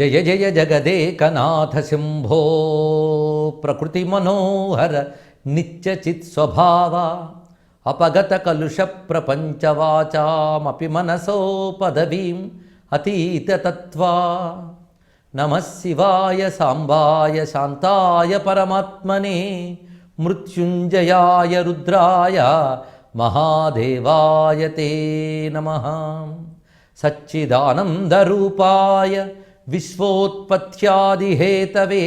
జయ జయ జగదేకనాథ శంభో ప్రకృతి మనోహర నిత్యచిత్ స్వభావ అపగత కలుష ప్రపంచవాచామపి మనసో పదవీం అతీతతత్వా నమః శివాయ సాంబాయ శాంతాయ పరమాత్మనే మృత్యుంజయాయ రుద్రాయ మహాదేవాయ తే నమః సచ్చిదానందరూపాయ విశ్వోత్పత్యాదిహేతవే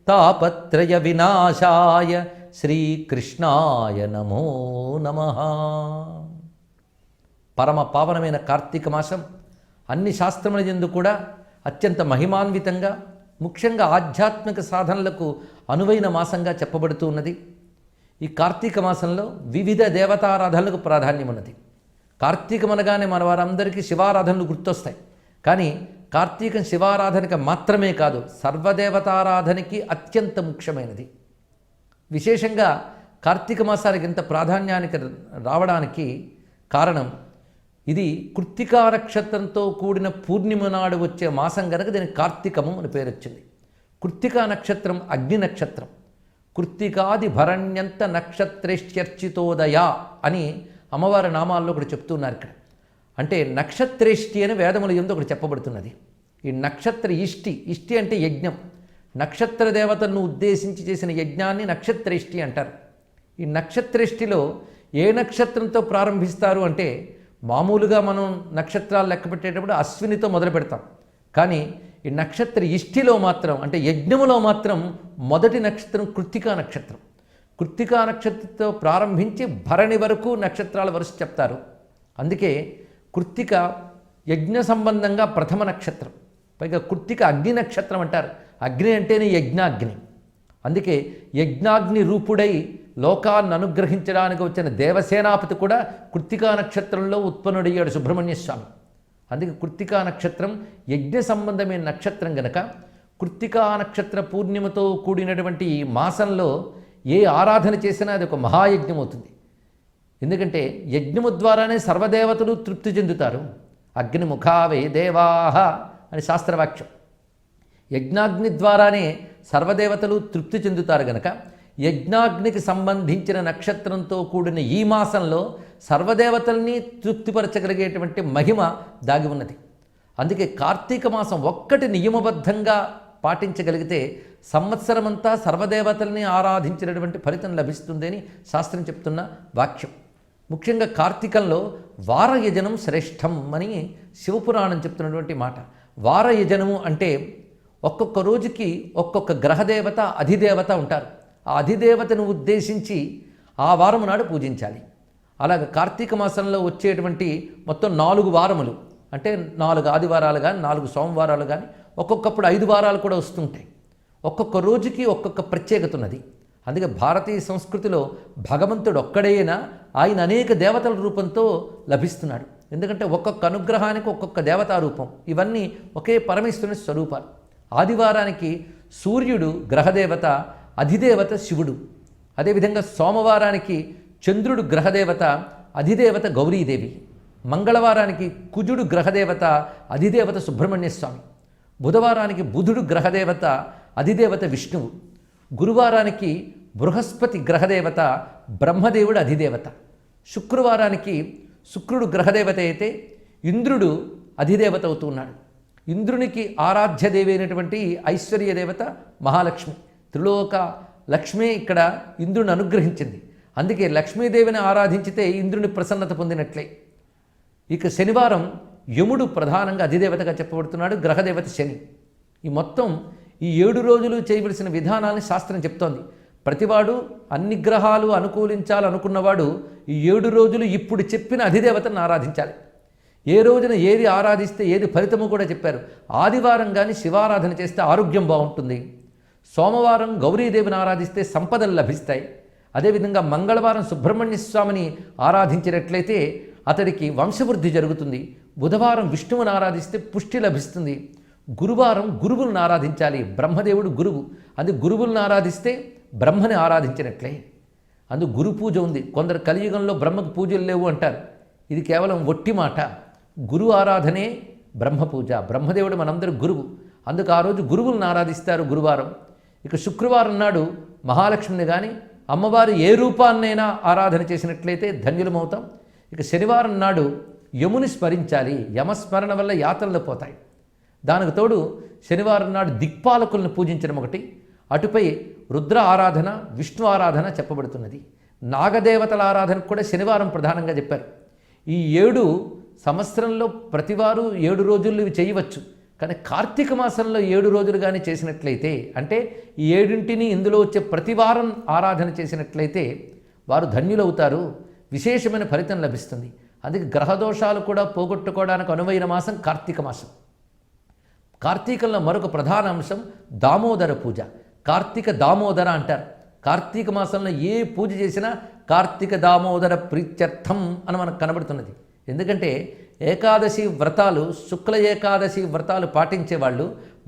తాపత్రయ వినాశాయ శ్రీకృష్ణాయ నమో నమః. పరమ పావనమైన కార్తీక మాసం అన్ని శాస్త్రముల యందు కూడా అత్యంత మహిమాన్వితంగా, ముఖ్యంగా ఆధ్యాత్మిక సాధనలకు అనువైన మాసంగా చెప్పబడుతూ ఉన్నది. ఈ కార్తీక మాసంలో వివిధ దేవతారాధనలకు ప్రాధాన్యం ఉన్నది. కార్తీకం అనగానే మన వారందరికీ శివారాధనలు గుర్తొస్తాయి. కానీ కార్తీకం శివారాధనకి మాత్రమే కాదు, సర్వదేవతారాధనకి అత్యంత ముఖ్యమైనది. విశేషంగా కార్తీక మాసానికి ఇంత ప్రాధాన్యానికి రావడానికి కారణం, ఇది కృత్తికా నక్షత్రంతో కూడిన పూర్ణిమ నాడు వచ్చే మాసం కనుక దీనికి కార్తీకము అని పేరు వచ్చింది. కృత్తికా నక్షత్రం అగ్ని నక్షత్రం. కృత్తికాది భరణ్యంత నక్షత్రేష్ట్యర్చితోదయ అని అమ్మవారి నామాల్లో ఒకటి చెప్తున్నారు. ఇక్కడ అంటే నక్షత్రేష్టి అని వేదముల యందు ఒకటి చెప్పబడుతున్నది. ఈ నక్షత్ర ఇష్టి అంటే యజ్ఞం. నక్షత్ర దేవతలను ఉద్దేశించి చేసిన యజ్ఞాన్ని నక్షత్రేష్టి అంటారు. ఈ నక్షత్రేష్టిలో ఏ నక్షత్రంతో ప్రారంభిస్తారు అంటే, మామూలుగా మనం నక్షత్రాలు లెక్క పెట్టేటప్పుడు అశ్వినితో మొదలు పెడతాం. కానీ ఈ నక్షత్ర ఇష్టిలో మాత్రం, అంటే యజ్ఞములో మాత్రం మొదటి నక్షత్రం కృత్తికా నక్షత్రం. కృత్తికా నక్షత్రంతో ప్రారంభించి భరణి వరకు నక్షత్రాల వరుస చెప్తారు. అందుకే కృత్తిక యజ్ఞ సంబంధంగా ప్రథమ నక్షత్రం. పైగా కృత్తిక అగ్ని నక్షత్రం అంటారు. అగ్ని అంటేనే యజ్ఞాగ్ని. అందుకే యజ్ఞాగ్ని రూపుడై లోకాన్ని అనుగ్రహించడానికి వచ్చిన దేవసేనాపతి కూడా కృత్తికా నక్షత్రంలో ఉత్పన్నుడయ్యాడు సుబ్రహ్మణ్య స్వామి. అందుకే కృత్తికా నక్షత్రం యజ్ఞ సంబంధమైన నక్షత్రం గనక కృత్తికా నక్షత్ర పూర్ణిమతో కూడినటువంటి ఈ మాసంలో ఏ ఆరాధన చేసినా అది ఒక మహాయజ్ఞం అవుతుంది. ఎందుకంటే యజ్ఞము ద్వారానే సర్వదేవతలు తృప్తి చెందుతారు. అగ్నిముఖావే దేవాహ అని శాస్త్రవాక్యం. యజ్ఞాగ్ని ద్వారానే సర్వదేవతలు తృప్తి చెందుతారు గనక యజ్ఞాగ్నికి సంబంధించిన నక్షత్రంతో కూడిన ఈ మాసంలో సర్వదేవతల్ని తృప్తిపరచగలిగేటువంటి మహిమ దాగి ఉన్నది. అందుకే కార్తీక మాసం ఒక్కటి నియమబద్ధంగా పాటించగలిగితే సంవత్సరమంతా సర్వదేవతల్ని ఆరాధించినటువంటి ఫలితం లభిస్తుందని శాస్త్రం చెప్తున్న వాక్యం. ముఖ్యంగా కార్తీకంలో వారయజనం శ్రేష్టం అని శివపురాణం చెప్తున్నటువంటి మాట. వారయజనము అంటే ఒక్కొక్క రోజుకి ఒక్కొక్క గ్రహదేవత అధిదేవత ఉంటారు. ఆ అధిదేవతను ఉద్దేశించి ఆ వారము నాడు పూజించాలి. అలాగే కార్తీక మాసంలో వచ్చేటువంటి మొత్తం 4 వారములు, అంటే 4 ఆదివారాలు కానీ 4 సోమవారాలు కానీ, ఒక్కొక్కప్పుడు 5 వారాలు కూడా వస్తుంటాయి. ఒక్కొక్క రోజుకి ఒక్కొక్క ప్రత్యేకత ఉన్నది. అందుకే భారతీయ సంస్కృతిలో భగవంతుడు ఒక్కడైనా ఆయన అనేక దేవతల రూపంతో లభిస్తున్నాడు. ఎందుకంటే ఒక్కొక్క అనుగ్రహానికి ఒక్కొక్క దేవతా రూపం. ఇవన్నీ ఒకే పరమేశ్వరుని స్వరూపాలు. ఆదివారానికి సూర్యుడు గ్రహదేవత, అధిదేవత శివుడు. అదేవిధంగా సోమవారానికి చంద్రుడు గ్రహదేవత, అధిదేవత గౌరీదేవి. మంగళవారానికి కుజుడు గ్రహదేవత, అధిదేవత సుబ్రహ్మణ్య స్వామి. బుధవారానికి బుధుడు గ్రహదేవత, అధిదేవత విష్ణువు. గురువారానికి బృహస్పతి గ్రహదేవత, బ్రహ్మదేవుడు అధిదేవత. శుక్రవారానికి శుక్రుడు గ్రహదేవత అయితే ఇంద్రుడు అధిదేవత అవుతున్నాడు. ఇంద్రునికి ఆరాధ్యదేవి అయినటువంటి ఐశ్వర్యదేవత మహాలక్ష్మి. త్రిలోక లక్ష్మి ఇక్కడ ఇంద్రుని అనుగ్రహించింది. అందుకే లక్ష్మీదేవిని ఆరాధించితే ఇంద్రుని ప్రసన్నత పొందినట్లే. ఇక శనివారం యముడు ప్రధానంగా అధిదేవతగా చెప్పబడుతున్నాడు, గ్రహదేవత శని. ఈ మొత్తం ఈ 7 రోజులు చేయవలసిన విధానాన్ని శాస్త్రం చెప్తోంది. ప్రతివాడు అన్ని గ్రహాలు అనుకూలించాలనుకున్నవాడు ఈ 7 రోజులు ఇప్పుడు చెప్పిన అధిదేవతను ఆరాధించాలి. ఏ రోజున ఏది ఆరాధిస్తే ఏది ఫలితము కూడా చెప్పారు. ఆదివారం కానీ శివారాధన చేస్తే ఆరోగ్యం బాగుంటుంది. సోమవారం గౌరీదేవిని ఆరాధిస్తే సంపదలు లభిస్తాయి. అదేవిధంగా మంగళవారం సుబ్రహ్మణ్య స్వామిని ఆరాధించినట్లయితే అతడికి వంశవృద్ధి జరుగుతుంది. బుధవారం విష్ణువుని ఆరాధిస్తే పుష్టి లభిస్తుంది. గురువారం గురువులను ఆరాధించాలి. బ్రహ్మదేవుడు గురువు. అది గురువులను ఆరాధిస్తే బ్రహ్మని ఆరాధించినట్లే. అందు గురు పూజ ఉంది. కొందరు కలియుగంలో బ్రహ్మకు పూజలు లేవు అంటారు. ఇది కేవలం ఒట్టి మాట. గురు ఆరాధనే బ్రహ్మపూజ. బ్రహ్మదేవుడు మనందరి గురువు. అందుకు ఆ రోజు గురువులను ఆరాధిస్తారు గురువారం. ఇక శుక్రవారం నాడు మహాలక్ష్మిని కానీ అమ్మవారు ఏ రూపాన్నైనా ఆరాధన చేసినట్లయితే ధన్యులమవుతాం. ఇక శనివారం నాడు యముని స్మరించాలి. యమస్మరణ వల్ల యాత్రలు పోతాయి. దానికి తోడు శనివారం నాడు దిక్పాలకులను పూజించడం ఒకటి, అటుపై రుద్ర ఆరాధన, విష్ణు ఆరాధన చెప్పబడుతున్నది. నాగదేవతల ఆరాధన కూడా శనివారం ప్రధానంగా చెప్పారు. ఈ 7 సంవత్సరంలో ప్రతివారు 7 రోజులు ఇవి చేయవచ్చు. కానీ కార్తీక మాసంలో 7 రోజులు కానీ చేసినట్లయితే, అంటే ఈ 7ంటిని ఇందులో వచ్చే ప్రతివారం ఆరాధన చేసినట్లయితే వారు ధన్యులవుతారు, విశేషమైన ఫలితం లభిస్తుంది. అందుకే గ్రహదోషాలు కూడా పోగొట్టుకోవడానికి అనువైన మాసం కార్తీక మాసం. కార్తీకంలో మరొక ప్రధాన అంశం దామోదర పూజ. కార్తీక దామోదర అంటారు. కార్తీక మాసంలో ఏ పూజ చేసినా కార్తీక దామోదర ప్రీత్యర్థం అని మనకు కనబడుతున్నది. ఎందుకంటే ఏకాదశి వ్రతాలు, శుక్ల ఏకాదశి వ్రతాలు పాటించేవాళ్ళు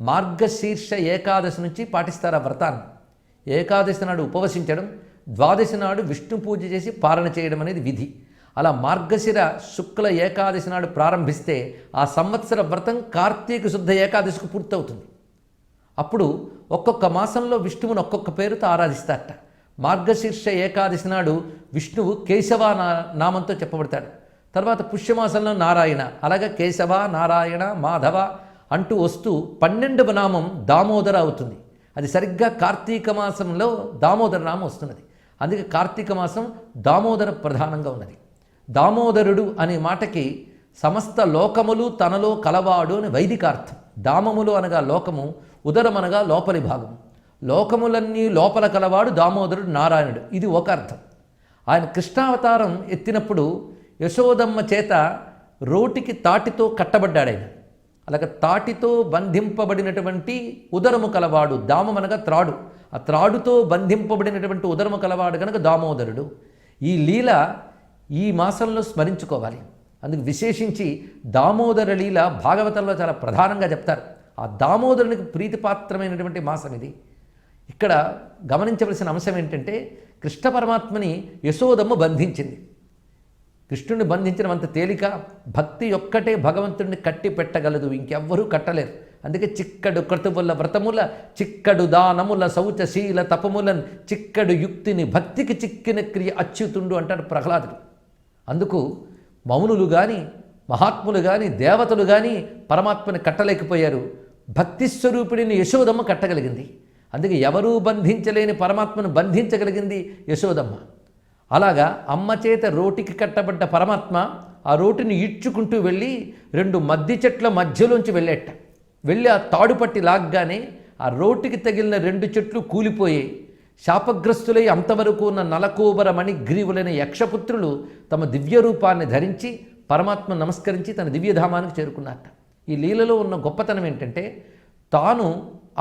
మార్గశీర్ష ఏకాదశి నుంచి పాటిస్తారు ఆ వ్రతాన్ని. ఏకాదశి నాడు ఉపవసించడం, ద్వాదశి నాడు విష్ణు పూజ చేసి పాలన చేయడం అనేది విధి. అలా మార్గశిర శుక్ల ఏకాదశి నాడు ప్రారంభిస్తే ఆ సంవత్సర వ్రతం కార్తీక శుద్ధ ఏకాదశికి పూర్తవుతుంది. అప్పుడు ఒక్కొక్క మాసంలో విష్ణువుని ఒక్కొక్క పేరుతో ఆరాధిస్తారట. మార్గశీర్ష ఏకాదశి నాడు విష్ణువు కేశవ నామంతో చెప్పబడతాడు. తర్వాత పుష్యమాసంలో నారాయణ, అలాగే కేశవ, నారాయణ, మాధవ అంటూ వస్తూ 12వ నామం దామోదర అవుతుంది. అది సరిగ్గా కార్తీక మాసంలో దామోదర నామం వస్తున్నది. అందుకే కార్తీక మాసం దామోదర ప్రధానంగా ఉన్నది. దామోదరుడు అనే మాటకి సమస్త లోకములు తనలో కలవాడు అని వైదికార్థం. దామములు అనగా లోకము, ఉదరం అనగా లోపలి భాగము. లోకములన్నీ లోపల కలవాడు దామోదరుడు, నారాయణుడు, ఇది ఒక అర్థం. ఆయన కృష్ణావతారం ఎత్తినప్పుడు యశోదమ్మ చేత రోటికి తాటితో కట్టబడ్డాడు ఆయన. అలాగే తాటితో బంధింపబడినటువంటి ఉదరము కలవాడు, దామం అనగా త్రాడు, ఆ త్రాడుతో బంధింపబడినటువంటి ఉదరము కలవాడు కనుక దామోదరుడు. ఈ లీల ఈ మాసంలో స్మరించుకోవాలి. అందుకు విశేషించి దామోదర లీల భాగవతంలో చాలా ప్రధానంగా చెప్తారు. ఆ దామోదరునికి ప్రీతిపాత్రమైనటువంటి మాసం ఇది. ఇక్కడ గమనించవలసిన అంశం ఏంటంటే, కృష్ణ పరమాత్మని యశోదమ్మ బంధించింది. కృష్ణుడిని బంధించడం అంత తేలిక? భక్తి ఒక్కటే భగవంతుడిని కట్టి పెట్టగలదు, ఇంకెవ్వరూ కట్టలేరు. అందుకే చిక్కడు క్రతువుల వ్రతముల, చిక్కడు దానముల, శౌచశీల తపములన్, చిక్కడు యుక్తిని భక్తికి చిక్కిన క్రియ అచ్యుతుండు అంటాడు ప్రహ్లాదుడు. అందుకు మౌనులు కానీ, మహాత్ములు కానీ, దేవతలు కానీ పరమాత్మని కట్టలేకపోయారు. భక్తి స్వరూపిడిని యశోదమ్మ కట్టగలిగింది. అందుకే ఎవరూ బంధించలేని పరమాత్మను బంధించగలిగింది యశోదమ్మ. అలాగా అమ్మ చేత రోటికి కట్టబడ్డ పరమాత్మ ఆ రోటిని ఈడ్చుకుంటూ వెళ్ళి 2 మద్ది చెట్ల మధ్యలోంచి వెళ్ళేట. వెళ్ళి ఆ తాడు పట్టి లాగ్గానే ఆ రోటికి తగిలిన 2 చెట్లు కూలిపోయి శాపగ్రస్తులై అంతవరకు ఉన్న నలకోబర మణిగ్రీవులైన యక్షపుత్రులు తమ దివ్య రూపాన్ని ధరించి పరమాత్మ నమస్కరించి తన దివ్యధామానికి చేరుకున్నారట. ఈ లీలలో ఉన్న గొప్పతనం ఏంటంటే, తాను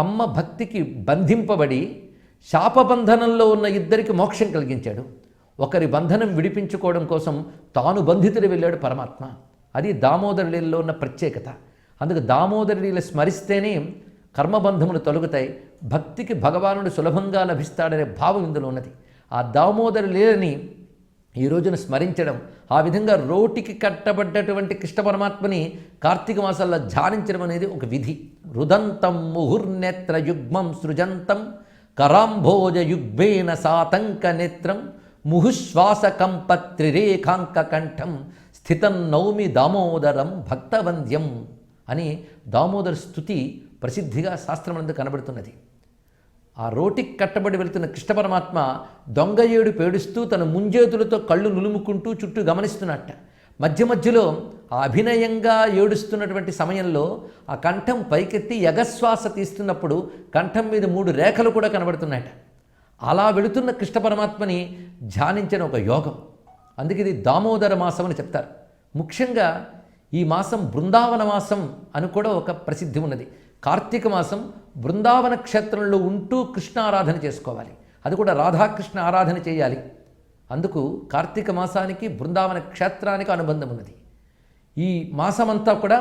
అమ్మ భక్తికి బంధింపబడి శాపబంధనంలో ఉన్న ఇద్దరికి మోక్షం కలిగించాడు. ఒకరి బంధనం విడిపించుకోవడం కోసం తాను బంధితుడు వెళ్ళాడు పరమాత్మ. అది దామోదర లీలలో ఉన్న ప్రత్యేకత. అందుకు దామోదర లీల స్మరిస్తేనే కర్మబంధములు తొలగుతాయి, భక్తికి భగవానుడు సులభంగా లభిస్తాడనే భావం ఇందులో ఉన్నది. ఆ దామోదర లీలని ఈ రోజున స్మరించడం, ఆ విధంగా రోటికి కట్టబడ్డటువంటి కృష్ణ పరమాత్మని కార్తీక మాసాల్లో ధ్యానించడం అనేది ఒక విధి. రుదంతం ముహుర్నేత్ర యుగ్మం సృజంతం కరాంభోజ యుగ్మేన సాతంక నేత్రం ముహుశ్వాసకంపత్రిరేఖాంక కంఠం స్థితం నౌమి దామోదరం భక్తవంద్యం అని దామోదర స్తుతి ప్రసిద్ధిగా శాస్త్రమందు కనబడుతున్నది. ఆ రోటికి కట్టబడి వెళుతున్న కృష్ణ పరమాత్మ దొంగ ఏడు పేడుస్తూ తన ముంజేతులతో కళ్ళు నులుముకుంటూ చుట్టూ గమనిస్తున్నట్ట. మధ్య మధ్యలో ఆ అభినయంగా ఏడుస్తున్నటువంటి సమయంలో ఆ కంఠం పైకెత్తి యగశ్వాస తీస్తున్నప్పుడు కంఠం మీద 3 రేఖలు కూడా కనబడుతున్నాయట. అలా వెళుతున్న కృష్ణ పరమాత్మని ధ్యానించిన ఒక యోగం. అందుకే ఇది దామోదర మాసం అని చెప్తారు. ముఖ్యంగా ఈ మాసం బృందావన మాసం అని కూడా ఒక ప్రసిద్ధి ఉన్నది. కార్తీక మాసం బృందావన క్షేత్రంలో ఉంటూ కృష్ణ ఆరాధన చేసుకోవాలి. అది కూడా రాధాకృష్ణ ఆరాధన చేయాలి. అందుకు కార్తీక మాసానికి బృందావన క్షేత్రానికి అనుబంధం ఉన్నది. ఈ మాసమంతా కూడా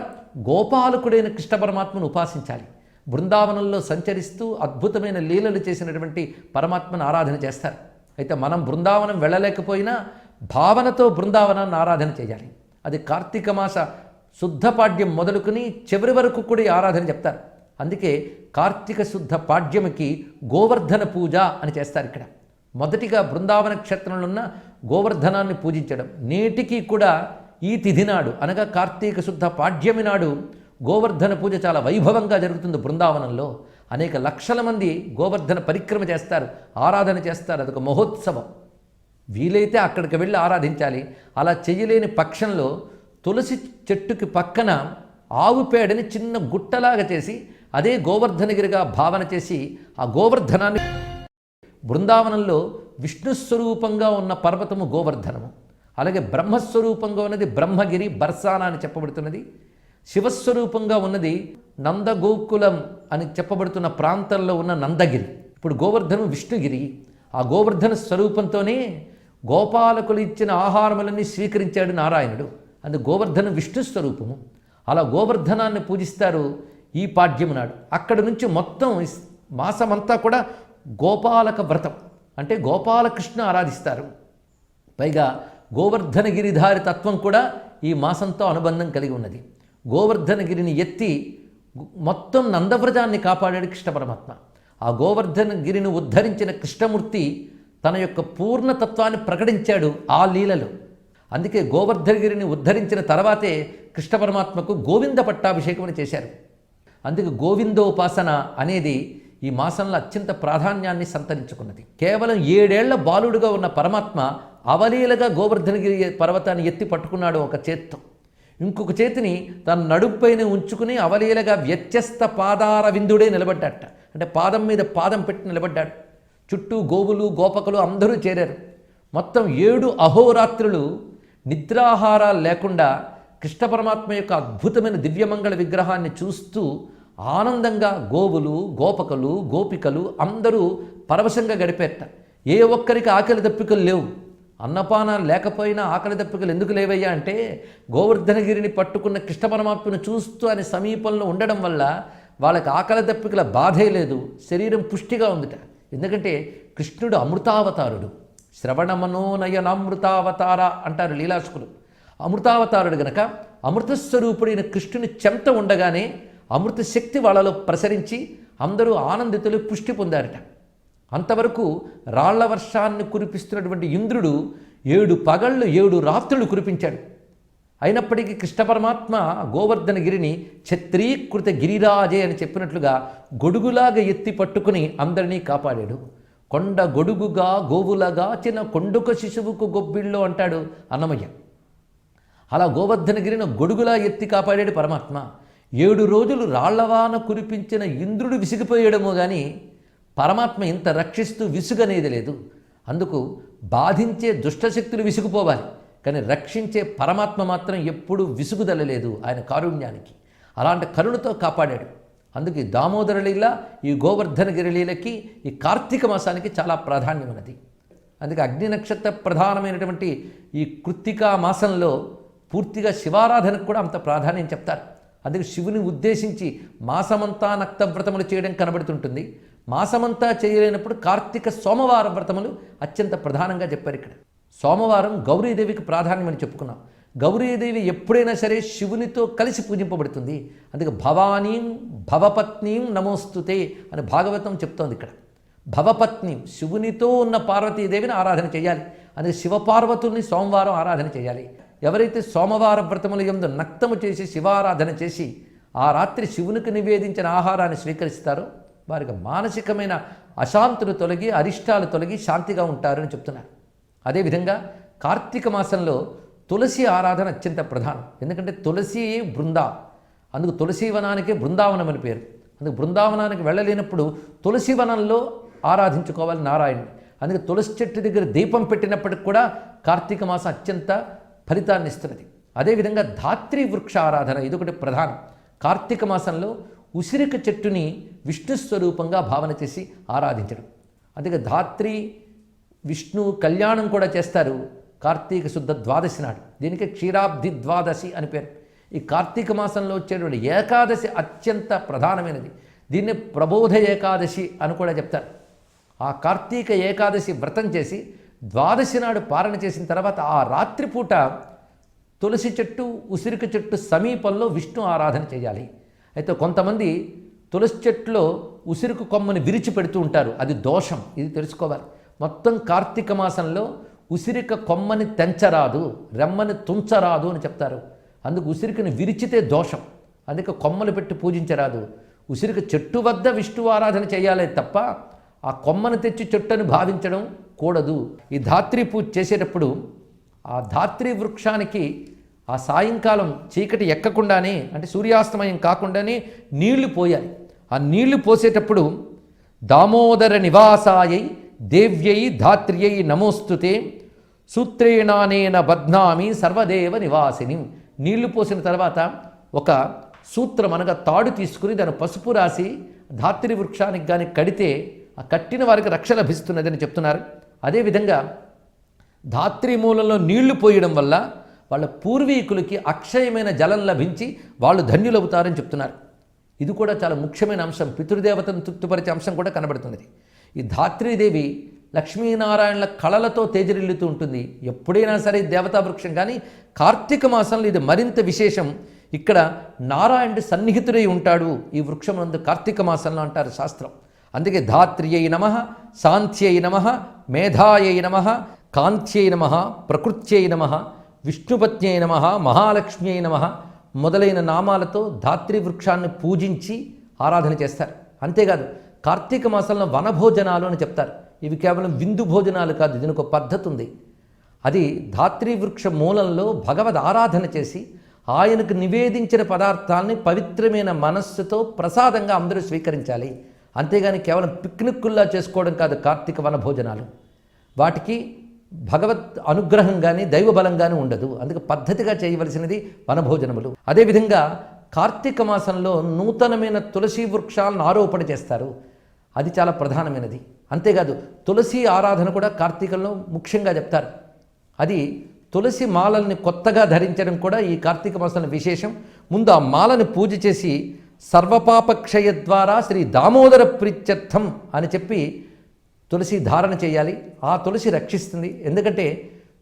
గోపాలకుడైన కృష్ణ పరమాత్మను ఉపాసించాలి. బృందావనంలో సంచరిస్తూ అద్భుతమైన లీలలు చేసినటువంటి పరమాత్మను ఆరాధన చేస్తారు. అయితే మనం బృందావనం వెళ్ళలేకపోయినా భావనతో బృందావనాన్ని ఆరాధన చేయాలి. అది కార్తీక మాస శుద్ధపాడ్యం మొదలుకుని చివరి వరకు కూడా ఆరాధన చెప్తారు. అందుకే కార్తీక శుద్ధ పాడ్యమికి గోవర్ధన పూజ అని చేస్తారు ఇక్కడ. మొదటిగా బృందావన క్షేత్రంలో ఉన్న గోవర్ధనాన్ని పూజించడం. నేటికి కూడా ఈ తిథి నాడు అనగా కార్తీక శుద్ధ పాడ్యమి నాడు గోవర్ధన పూజ చాలా వైభవంగా జరుగుతుంది బృందావనంలో. అనేక లక్షల మంది గోవర్ధన పరిక్రమ చేస్తారు, ఆరాధన చేస్తారు. అదొక మహోత్సవం. వీలైతే అక్కడికి వెళ్ళి ఆరాధించాలి. అలా చేయలేని పక్షంలో తులసి చెట్టుకి పక్కన ఆవు పేడని చిన్న గుట్టలాగా చేసి అదే గోవర్ధనగిరిగా భావన చేసి ఆ గోవర్ధనాన్ని బృందావనంలో విష్ణుస్వరూపంగా ఉన్న పర్వతము గోవర్ధనము, అలాగే బ్రహ్మస్వరూపంగా ఉన్నది బ్రహ్మగిరి బర్సాన అని చెప్పబడుతున్నది. శివస్వరూపంగా ఉన్నది నందగోకులం అని చెప్పబడుతున్న ప్రాంతంలో ఉన్న నందగిరి. ఇప్పుడు గోవర్ధనం విష్ణుగిరి. ఆ గోవర్ధన స్వరూపంతోనే గోపాలకులు ఇచ్చిన ఆహారములన్నీ స్వీకరించాడు నారాయణుడు. అందుకు గోవర్ధనం విష్ణు స్వరూపము. అలా గోవర్ధనాన్ని పూజిస్తారు ఈ పాడ్యము నాడు. అక్కడి నుంచి మొత్తం మాసమంతా కూడా గోపాలక వ్రతం అంటే గోపాలకృష్ణ ఆరాధిస్తారు. పైగా గోవర్ధనగిరిధారి తత్వం కూడా ఈ మాసంతో అనుబంధం కలిగి ఉన్నది. గోవర్ధనగిరిని ఎత్తి మొత్తం నందవ్రజాన్ని కాపాడాడు కృష్ణ పరమాత్మ. ఆ గోవర్ధనగిరిని ఉద్ధరించిన కృష్ణమూర్తి తన యొక్క పూర్ణతత్వాన్ని ప్రకటించాడు ఆ లీలలో. అందుకే గోవర్ధనగిరిని ఉద్ధరించిన తర్వాతే కృష్ణ పరమాత్మకు గోవింద పట్టాభిషేకం చేశారు. అందుకే గోవిందోపాసన అనేది ఈ మాసంలో అత్యంత ప్రాధాన్యాన్ని సంతరించుకున్నది. కేవలం 7 ఏళ్ల బాలుడుగా ఉన్న పరమాత్మ అవలీలగా గోవర్ధనగిరి పర్వతాన్ని ఎత్తి పట్టుకున్నాడు ఒక చేత్తో. ఇంకొక చేతిని తన నడుపైన ఉంచుకుని అవలీలగా వ్యత్యస్త పాదార విందుడే నిలబడ్డాట. అంటే పాదం మీద పాదం పెట్టి నిలబడ్డాడు. చుట్టూ గోవులు గోపకులు అందరూ చేరారు. మొత్తం 7 అహోరాత్రులు నిద్రాహారాలు లేకుండా కృష్ణ పరమాత్మ యొక్క అద్భుతమైన దివ్యమంగళ విగ్రహాన్ని చూస్తూ ఆనందంగా గోవులు గోపకులు గోపికలు అందరూ పరవశంగా గడిపేట. ఏ ఒక్కరికి ఆకలి దప్పికలు లేవు. అన్నపానాలు లేకపోయినా ఆకలి దప్పికలు ఎందుకు లేవయ్యా అంటే గోవర్ధనగిరిని పట్టుకున్న కృష్ణ పరమాత్మను చూస్తూ ఆయన సమీపంలో ఉండడం వల్ల వాళ్ళకి ఆకలి దప్పికల బాధే లేదు. శరీరం పుష్టిగా ఉందిట. ఎందుకంటే కృష్ణుడు అమృతావతారుడు. శ్రవణమనోనయనామృతావతార అంటారు లీలాసుకులు. అమృతావతారుడు గనక అమృతస్వరూపుడైన కృష్ణుని చెంత ఉండగానే అమృత శక్తి వాళ్ళలో ప్రసరించి అందరూ ఆనందితులు పుష్టి పొందారట. అంతవరకు రాళ్ల వర్షాన్ని కురిపిస్తున్నటువంటి ఇంద్రుడు 7 పగళ్ళు 7 రాత్రులు కురిపించాడు. అయినప్పటికీ కృష్ణ పరమాత్మ గోవర్ధనగిరిని ఛత్రీకృత గిరిరాజే అని చెప్పినట్లుగా గొడుగులాగా ఎత్తి పట్టుకుని అందరినీ కాపాడాడు. కొండ గొడుగుగా గోవులగా చిన్న కొండుక శిశువుకు గొబ్బిళ్ళు అంటాడు అన్నమయ్య. అలా గోవర్ధనగిరిని గొడుగులా ఎత్తి కాపాడాడు పరమాత్మ. 7 రోజులు రాళ్లవాన కురిపించిన ఇంద్రుడు విసిగిపోయాడేమో కానీ పరమాత్మ ఇంత రక్షిస్తూ విసుగనేది లేదు. అందుకు బాధించే దుష్టశక్తులు విసిగిపోవాలి, కానీ రక్షించే పరమాత్మ మాత్రం ఎప్పుడూ విసుగుదలలేదు ఆయన కారుణ్యానికి. అలాంటి కరుణతో కాపాడాడు. అందుకే దామోదర లీల ఈ గోవర్ధనగిరి లీలకి ఈ కార్తీక మాసానికి చాలా ప్రాధాన్యం ఉన్నది. అందుకే అగ్ని నక్షత్ర ప్రధానమైనటువంటి ఈ కృత్తికా మాసంలో పూర్తిగా శివారాధనకు కూడా అంత ప్రాధాన్యం చెప్తారు. అందుకే శివుని ఉద్దేశించి మాసమంతా నక్తవ్రతములు చేయడం కనబడుతుంటుంది. మాసమంతా చేయలేనప్పుడు కార్తీక సోమవార వ్రతములు అత్యంత ప్రధానంగా చెప్పారు. ఇక్కడ సోమవారం గౌరీదేవికి ప్రాధాన్యమని చెప్పుకున్నాం. గౌరీదేవి ఎప్పుడైనా సరే శివునితో కలిసి పూజింపబడుతుంది. అందుకే భవానీం భవపత్నీం నమోస్తుతే అని భాగవతం చెప్తోంది. ఇక్కడ భవపత్నీం శివునితో ఉన్న పార్వతీదేవిని ఆరాధన చేయాలి. అందుకే శివపార్వతుల్ని సోమవారం ఆరాధన చేయాలి. ఎవరైతే సోమవార వ్రతముల యందు నక్తము చేసి శివారాధన చేసి ఆ రాత్రి శివునికి నివేదించిన ఆహారాన్ని స్వీకరిస్తారో వారికి మానసికమైన అశాంతులు తొలగి అరిష్టాలు తొలగి శాంతిగా ఉంటారని చెప్తున్నారు. అదేవిధంగా కార్తీక మాసంలో తులసి ఆరాధన అత్యంత ప్రధానం. ఎందుకంటే తులసి బృందా, అందుకు తులసీవనానికే బృందావనం అని పేరు. అందుకు బృందావనానికి వెళ్ళలేనప్పుడు తులసివనంలో ఆరాధించుకోవాలి నారాయణుని. అందుకే తులసి చెట్టు దగ్గర దీపం పెట్టినప్పటికి కూడా కార్తీక మాసం అత్యంత ఫలితాన్ని ఇస్తున్నది. అదేవిధంగా ధాత్రి వృక్ష ఆరాధన ఇదొకటి ప్రధానం. కార్తీక మాసంలో ఉసిరిక చెట్టుని విష్ణు స్వరూపంగా భావన చేసి ఆరాధించడం. అందుకే ధాత్రి విష్ణు కళ్యాణం కూడా చేస్తారు కార్తీక శుద్ధ ద్వాదశి నాడు. దీనికి క్షీరాబ్ది ద్వాదశి అని పేరు. ఈ కార్తీక మాసంలో వచ్చేటువంటి ఏకాదశి అత్యంత ప్రధానమైనది. దీన్ని ప్రబోధ ఏకాదశి అని కూడా చెప్తారు. ఆ కార్తీక ఏకాదశి వ్రతం చేసి ద్వాదశి నాడు పారణ చేసిన తర్వాత ఆ రాత్రిపూట తులసి చెట్టు ఉసిరిక చెట్టు సమీపంలో విష్ణు ఆరాధన చేయాలి. అయితే కొంతమంది తులసి చెట్టులో ఉసిరికి కొమ్మని విరిచి పెడుతూ ఉంటారు, అది దోషం. ఇది తెలుసుకోవాలి. మొత్తం కార్తీక మాసంలో ఉసిరిక కొమ్మని తెంచరాదు, రెమ్మని తుంచరాదు అని చెప్తారు. అందుకు ఉసిరికని విరిచితే దోషం, అందుకే కొమ్మలు పెట్టి పూజించరాదు. ఉసిరిక చెట్టు వద్ద విష్ణు ఆరాధన చేయాలే తప్ప ఆ కొమ్మను తెచ్చి చెట్టుని భావించడం కూడదు. ఈ ధాత్రి పూజ చేసేటప్పుడు ఆ ధాత్రి వృక్షానికి ఆ సాయంకాలం చీకటి ఎక్కకుండానే, అంటే సూర్యాస్తమయం కాకుండానే నీళ్లు పోయాలి. ఆ నీళ్లు పోసేటప్పుడు దామోదర నివాసాయై దేవ్యై ధాత్ర్యై నమోస్తుతే సూత్రేణానేన బధ్నామి సర్వదేవ నివాసిని. నీళ్లు పోసిన తర్వాత ఒక సూత్రం అనగా తాడు తీసుకుని దాని పసుపు రాసి ధాత్రి వృక్షానికి కానీ కడితే ఆ కట్టిన వారికి రక్ష లభిస్తున్నదని చెప్తున్నారు. అదేవిధంగా ధాత్రి మూలంలో నీళ్లు పోయడం వల్ల వాళ్ళ పూర్వీకులకి అక్షయమైన జలం లభించి వాళ్ళు ధన్యులవుతారని చెప్తున్నారు. ఇది కూడా చాలా ముఖ్యమైన అంశం, పితృదేవతను తృప్తిపరిచే అంశం కూడా కనబడుతున్నది. ఈ ధాత్రీదేవి లక్ష్మీనారాయణల కళలతో తేజరిల్లుతూ ఉంటుంది. ఎప్పుడైనా సరే దేవతా వృక్షం, కానీ కార్తీక మాసంలో ఇది మరింత విశేషం. ఇక్కడ నారాయణుడి సన్నిహితుడై ఉంటాడు ఈ వృక్షం నందు కార్తీక మాసంలో అంటారు శాస్త్రం. అందుకే ధాత్ర్యై నమః, శాంత్యై నమః, మేధాయై నమః, కాంత్యై నమః, ప్రకృత్యై నమః, విష్ణుపత్న్యై నమః, మహాలక్ష్మ్యై నమః మొదలైన నామాలతో ధాత్రి వృక్షాన్ని పూజించి ఆరాధన చేస్తారు. అంతేకాదు కార్తీక మాసంలో వనభోజనాలు అని చెప్తారు. ఇవి కేవలం విందు భోజనాలు కాదు, దీనికి ఒక పద్ధతి ఉంది. అది ధాత్రి వృక్ష మూలంలో భగవద్ ఆరాధన చేసి ఆయనకు నివేదించిన పదార్థాలని పవిత్రమైన మనస్సుతో ప్రసాదంగా అందరూ స్వీకరించాలి. అంతేగాని కేవలం పిక్నిక్కుల్లా చేసుకోవడం కాదు కార్తీక వనభోజనాలు. వాటికి భగవత్ అనుగ్రహం కానీ దైవబలం కానీ ఉండదు. అందుకే పద్ధతిగా చేయవలసినది వనభోజనములు. అదేవిధంగా కార్తీక మాసంలో నూతనమైన తులసి వృక్షాలను ఆరోపణ చేస్తారు, అది చాలా ప్రధానమైనది. అంతేకాదు తులసి ఆరాధన కూడా కార్తీకంలో ముఖ్యంగా చెప్తారు. అది తులసి మాలల్ని కొత్తగా ధరించడం కూడా ఈ కార్తీక మాసంలో విశేషం. ముందు ఆ మాలను పూజ చేసి సర్వపాపక్షయ ద్వారా శ్రీ దామోదర ప్రీత్యర్థం అని చెప్పి తులసి ధారణ చేయాలి. ఆ తులసి రక్షిస్తుంది. ఎందుకంటే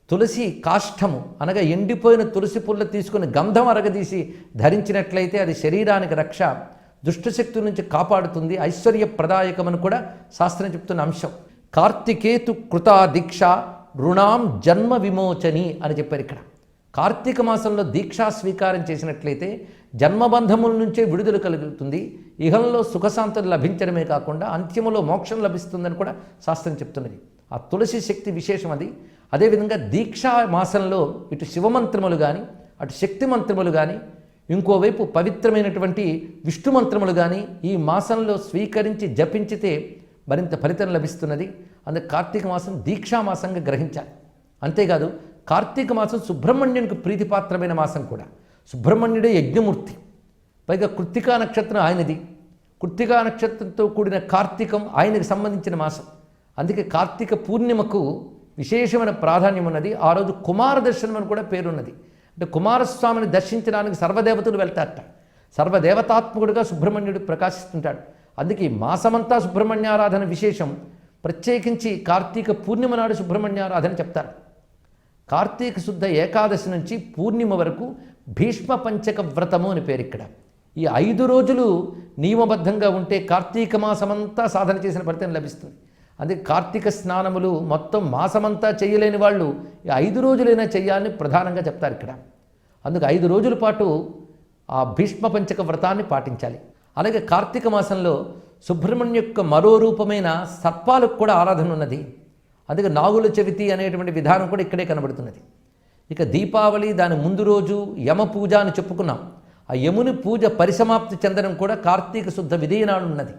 తులసి కాష్టము అనగా ఎండిపోయిన తులసి పుల్ల తీసుకుని గంధం అరగదీసి ధరించినట్లయితే అది శరీరానికి రక్ష, దుష్టశక్తి నుంచి కాపాడుతుంది, ఐశ్వర్యప్రదాయకమని కూడా శాస్త్రం చెప్తున్న అంశం. కార్తికేతు కృతా దీక్ష రుణాం జన్మ విమోచని అని చెప్పారు. ఇక్కడ కార్తీక మాసంలో దీక్షా స్వీకారం చేసినట్లయితే జన్మబంధముల నుంచే విడుదల కలుగుతుంది, ఇహంలో సుఖశాంతులు లభించడమే కాకుండా అంత్యములో మోక్షం లభిస్తుందని కూడా శాస్త్రం చెప్తున్నది. ఆ తులసి శక్తి విశేషం అది. అదేవిధంగా దీక్షా మాసంలో ఇటు శివమంత్రములు కానీ అటు శక్తి మంత్రములు కానీ ఇంకోవైపు పవిత్రమైనటువంటి విష్ణు మంత్రములు కానీ ఈ మాసంలో స్వీకరించి జపించితే మరింత ఫలితం లభిస్తున్నది. అందుకే కార్తీక మాసం దీక్షా మాసంగా గ్రహించాలి. అంతేకాదు కార్తీక మాసం సుబ్రహ్మణ్యునికి ప్రీతిపాత్రమైన మాసం కూడా. సుబ్రహ్మణ్యుడే యజ్ఞమూర్తి, పైగా కృత్తికా నక్షత్రం ఆయనది. కృత్తికా నక్షత్రంతో కూడిన కార్తీకం ఆయనకు సంబంధించిన మాసం. అందుకే కార్తీక పూర్ణిమకు విశేషమైన ప్రాధాన్యం ఉన్నది. ఆ రోజు కుమార దర్శనం అని కూడా పేరున్నది. అంటే కుమారస్వామిని దర్శించడానికి సర్వదేవతలు వెళ్తారట. సర్వదేవతాత్మకుడిగా సుబ్రహ్మణ్యుడు ప్రకాశిస్తుంటాడు. అందుకే ఈ మాసమంతా సుబ్రహ్మణ్యారాధన విశేషం. ప్రత్యేకించి కార్తీక పూర్ణిమ నాడు సుబ్రహ్మణ్యారాధన చెప్తారు. కార్తీక శుద్ధ ఏకాదశి నుంచి పూర్ణిమ వరకు భీష్మ పంచక వ్రతము అని పేరు. ఇక్కడ ఈ 5 రోజులు నియమబద్ధంగా ఉంటే కార్తీక మాసమంతా సాధన చేసిన ఫలితం లభిస్తుంది. అందుకే కార్తీక స్నానములు మొత్తం మాసమంతా చేయలేని వాళ్ళు ఈ 5 రోజులైనా చేయాలని ప్రధానంగా చెప్తారు ఇక్కడ. అందుకు 5 రోజుల పాటు ఆ భీష్మ పంచక వ్రతాన్ని పాటించాలి. అలాగే కార్తీక మాసంలో సుబ్రహ్మణ్య యొక్క మరో రూపమైన సర్పాలకు కూడా ఆరాధన ఉన్నది. అందుకే నాగుల చవితి అనేటువంటి విధానం కూడా ఇక్కడే కనబడుతున్నది. ఇక దీపావళి దాని ముందు రోజు యమ పూజ అని చెప్పుకున్నాం. ఆ యముని పూజ పరిసమాప్తి చెందడం కూడా కార్తీక శుద్ధ విధినాడు ఉన్నది.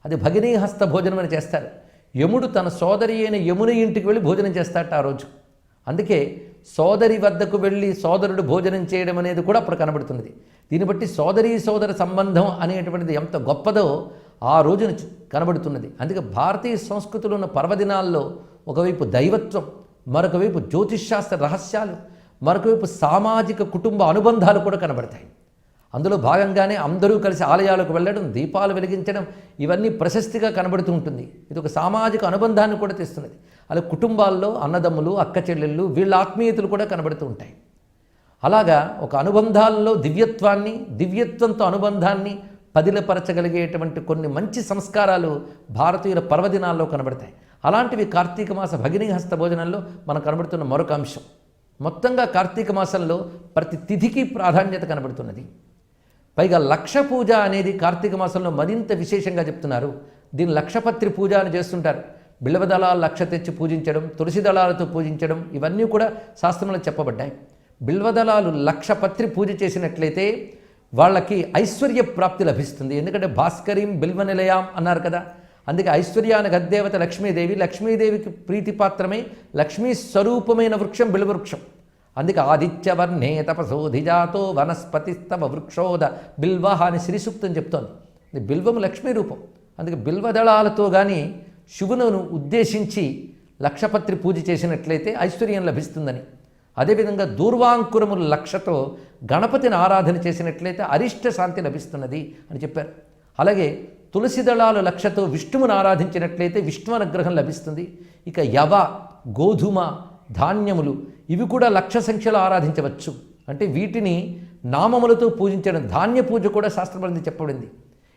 అది భగినీ హస్త భోజనం అని చేస్తారు. యముడు తన సోదరి అయిన యముని ఇంటికి వెళ్ళి భోజనం చేస్తాడట ఆ రోజు. అందుకే సోదరి వద్దకు వెళ్ళి సోదరుడు భోజనం చేయడం అనేది కూడా అప్పుడు కనబడుతున్నది. దీన్ని బట్టి సోదర సంబంధం అనేటువంటిది ఎంత గొప్పదో ఆ రోజున కనబడుతున్నది. అందుకే భారతీయ సంస్కృతిలో ఉన్న పర్వదినాల్లో ఒకవైపు దైవత్వం, మరొక వైపు జ్యోతిష్శాస్త్ర రహస్యాలు, మరొక వైపు సామాజిక కుటుంబ అనుబంధాలు కూడా కనబడతాయి. అందులో భాగంగానే అందరూ కలిసి ఆలయాలకు వెళ్ళడం, దీపాలు వెలిగించడం, ఇవన్నీ ప్రశస్తిగా కనబడుతూ ఉంటుంది. ఇది ఒక సామాజిక అనుబంధాన్ని కూడా తెస్తున్నది. అలా కుటుంబాల్లో అన్నదమ్ములు, అక్క చెల్లెళ్ళు, వీళ్ళ ఆత్మీయతలు కూడా కనబడుతూ ఉంటాయి. అలాగా ఒక అనుబంధాల్లో దివ్యత్వాన్ని, దివ్యత్వంతో అనుబంధాన్ని పదిలపరచగలిగేటువంటి కొన్ని మంచి సంస్కారాలు భారతీయుల పర్వదినాల్లో కనబడతాయి. అలాంటివి కార్తీక మాస భగినీ హస్త భోజనంలో మనకు కనబడుతున్న మరొక అంశం. మొత్తంగా కార్తీక మాసంలో ప్రతి తిథికి ప్రాధాన్యత కనబడుతున్నది. పైగా లక్ష పూజ అనేది కార్తీక మాసంలో మరింత విశేషంగా చెప్తున్నారు. దీన్ని లక్షపత్రి పూజ అని చేస్తుంటారు. బిల్వదళాలు లక్ష తెచ్చి పూజించడం, తులసి దళాలతో పూజించడం, ఇవన్నీ కూడా శాస్త్రంలో చెప్పబడ్డాయి. బిల్వదళాలు లక్షపత్రి పూజ చేసినట్లయితే వాళ్ళకి ఐశ్వర్య ప్రాప్తి లభిస్తుంది. ఎందుకంటే భాస్కరీం బిల్వ నిలయాం అన్నారు కదా. అందుకే ఐశ్వర్యానికి అద్దేవత లక్ష్మీదేవి. లక్ష్మీదేవికి ప్రీతిపాత్రమై లక్ష్మీ స్వరూపమైన వృక్షం బిల్వవృక్షం. అందుకే ఆదిత్యవర్ణే తపసోధిజాతో వనస్పతిస్తవ వృక్షోద బిల్వ అని శ్రీ సూక్తం చెప్తోంది. బిల్వము లక్ష్మీ రూపం. అందుకే బిల్వదళాలతో కానీ శివును ఉద్దేశించి లక్షపత్రి పూజ చేసినట్లయితే ఐశ్వర్యం లభిస్తుందని. అదేవిధంగా దూర్వాంకురములు లక్షతో గణపతిని ఆరాధన చేసినట్లయితే అరిష్ట శాంతి లభిస్తున్నది అని చెప్పారు. అలాగే తులసి దళాలు లక్షతో విష్ణువును ఆరాధించినట్లయితే విష్ణు అనుగ్రహం లభిస్తుంది. ఇక యవ, గోధుమ, ధాన్యములు ఇవి కూడా లక్ష సంఖ్యలో ఆరాధించవచ్చు. అంటే వీటిని నామములతో పూజించడం, ధాన్య పూజ కూడా శాస్త్రపరంగా చెప్పబడింది.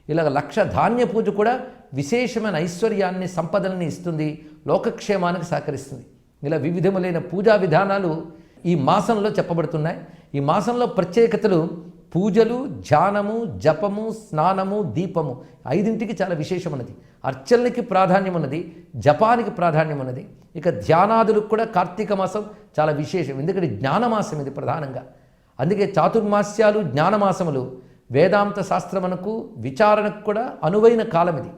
ఇలాగ లక్ష ధాన్య పూజ కూడా విశేషమైన ఐశ్వర్యాన్ని, సంపదల్ని ఇస్తుంది, లోకక్షేమానికి సహకరిస్తుంది. ఇలా వివిధములైన పూజా విధానాలు ఈ మాసంలో చెప్పబడుతున్నాయి. ఈ మాసంలో ప్రత్యేకతలు పూజలు, ధ్యానము, జపము, స్నానము, దీపము ఐదింటికి చాలా విశేషం ఉన్నది. అర్చనలకి ప్రాధాన్యం ఉన్నది, జపానికి ప్రాధాన్యం ఉన్నది. ఇక ధ్యానాదులకు కూడా కార్తీక మాసం చాలా విశేషం. ఎందుకంటే జ్ఞానమాసం ఇది ప్రధానంగా. అందుకే చాతుర్మాస్యాలు, జ్ఞానమాసములు వేదాంత శాస్త్రమునకు విచారణకు కూడా అనువైన కాలం ఇది.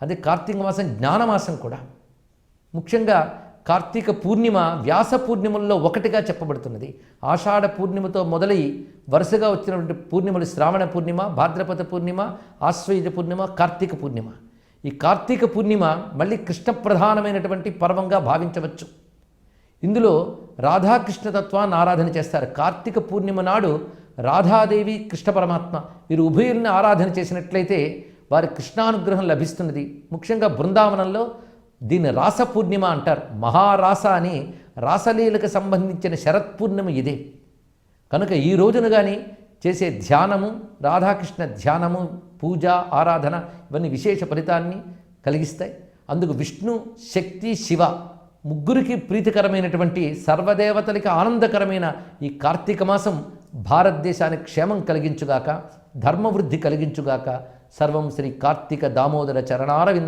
అదే కార్తీక మాసం జ్ఞానమాసం కూడా. ముఖ్యంగా కార్తీక పూర్ణిమ వ్యాస పూర్ణిమల్లో ఒకటిగా చెప్పబడుతున్నది. ఆషాఢ పూర్ణిమతో మొదలై వరుసగా వచ్చినటువంటి పూర్ణిమలు శ్రావణ పూర్ణిమ, భాద్రపద పూర్ణిమ, ఆశ్వయుజ పూర్ణిమ, కార్తీక పూర్ణిమ. ఈ కార్తీక పూర్ణిమ మళ్ళీ కృష్ణ ప్రధానమైనటువంటి పర్వంగా భావించవచ్చు. ఇందులో రాధాకృష్ణ తత్వాన్ని ఆరాధన చేస్తారు. కార్తీక పూర్ణిమ నాడు రాధాదేవి, కృష్ణ పరమాత్మ వీరు ఉభయుల్ని ఆరాధన చేసినట్లయితే వారి కృష్ణానుగ్రహం లభిస్తున్నది. ముఖ్యంగా బృందావనంలో దీన్ని రాస పూర్ణిమ అంటారు. మహారాస అని రాసలీలకు సంబంధించిన శరత్పూర్ణిమ ఇదే. కనుక ఈ రోజున కానీ చేసే ధ్యానము, రాధాకృష్ణ ధ్యానము, పూజ, ఆరాధన ఇవన్నీ విశేష ఫలితాన్ని కలిగిస్తాయి. అందుకు విష్ణు, శక్తి, శివ ముగ్గురికి ప్రీతికరమైనటువంటి, సర్వదేవతలకి ఆనందకరమైన ఈ కార్తీక మాసం భారతదేశానికి క్షేమం కలిగించుగాక, ధర్మవృద్ధి కలిగించుగాక. సర్వం శ్రీ కార్తీక దామోదర చరణారవింద